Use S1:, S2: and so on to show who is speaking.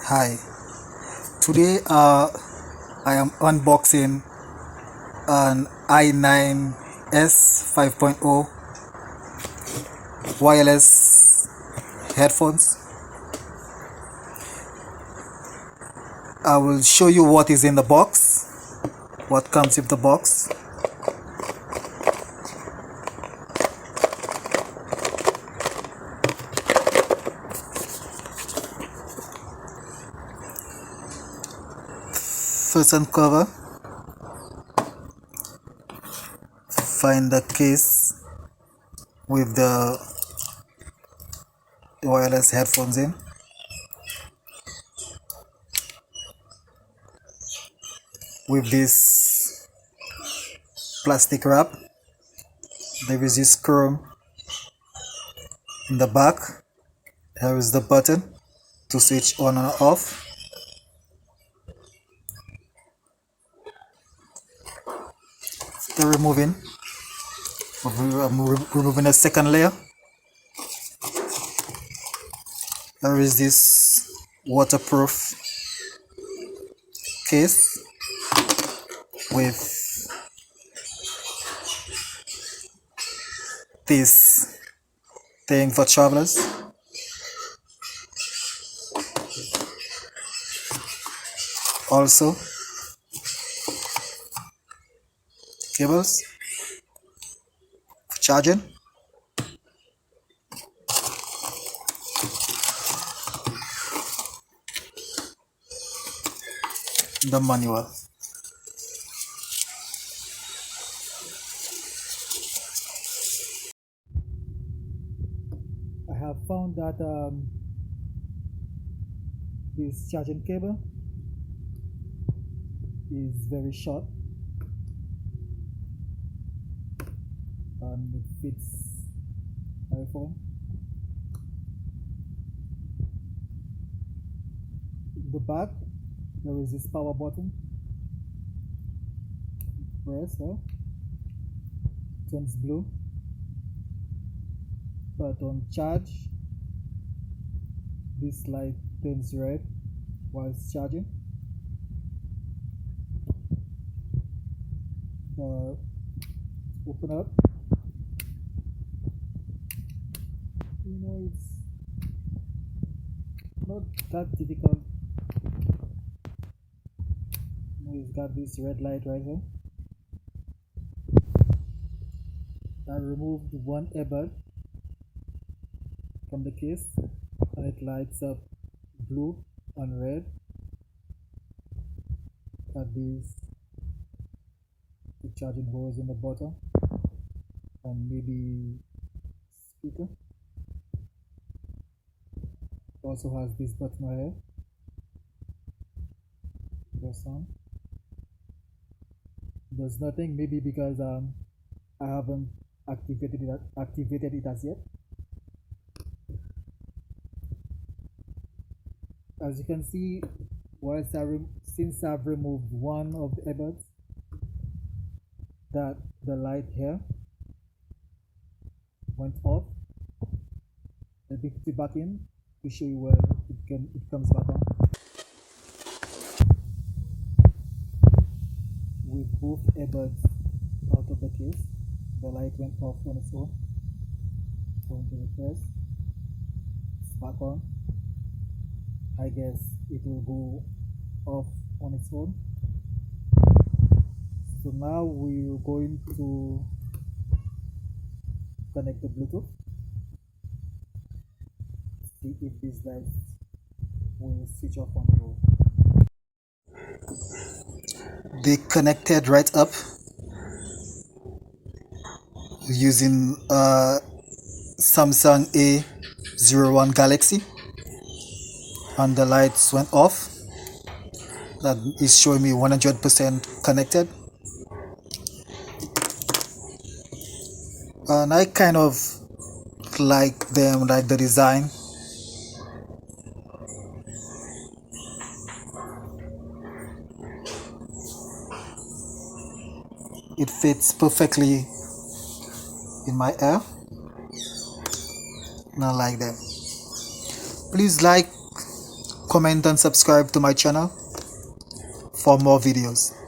S1: Hi, today I am unboxing an i9s 5.0 wireless headphones. I will show you what is in the box, what comes with the box. First uncover, find the case with the wireless headphones in. With this plastic wrap, there is this chrome in the back. Here is the button to switch on and off. After removing a second layer, there is this waterproof case with this thing for travelers. Also, cables for charging. The manual. I have found that this charging cable is very short and it fits iPhone. In the back there is this power button. Press here, turns blue, but on charge this light turns red whilst charging. Open up. It's not that difficult. It's got this red light right here. I removed one earbud from the case and it lights up blue and red. Got these two charging holes in the bottom and maybe speaker. Also has this button right here. Press on. Does nothing, maybe because I haven't activated it as yet. As you can see, since I've removed one of the earbuds, that the light here went off. Let me put it back in to show you where it comes back on. With both earbuds out of the case, the light went off on its own. Going to reverse, it's back on. I guess it will go off on its own. So now we're going to connect the Bluetooth. See if this light will switch off on the road. They connected right up using Samsung A01 Galaxy, and the lights went off. That is showing me 100% connected, and I kind of like them, like the design. It fits perfectly in my ear, and I like them. Please like, comment, and subscribe to my channel for more videos.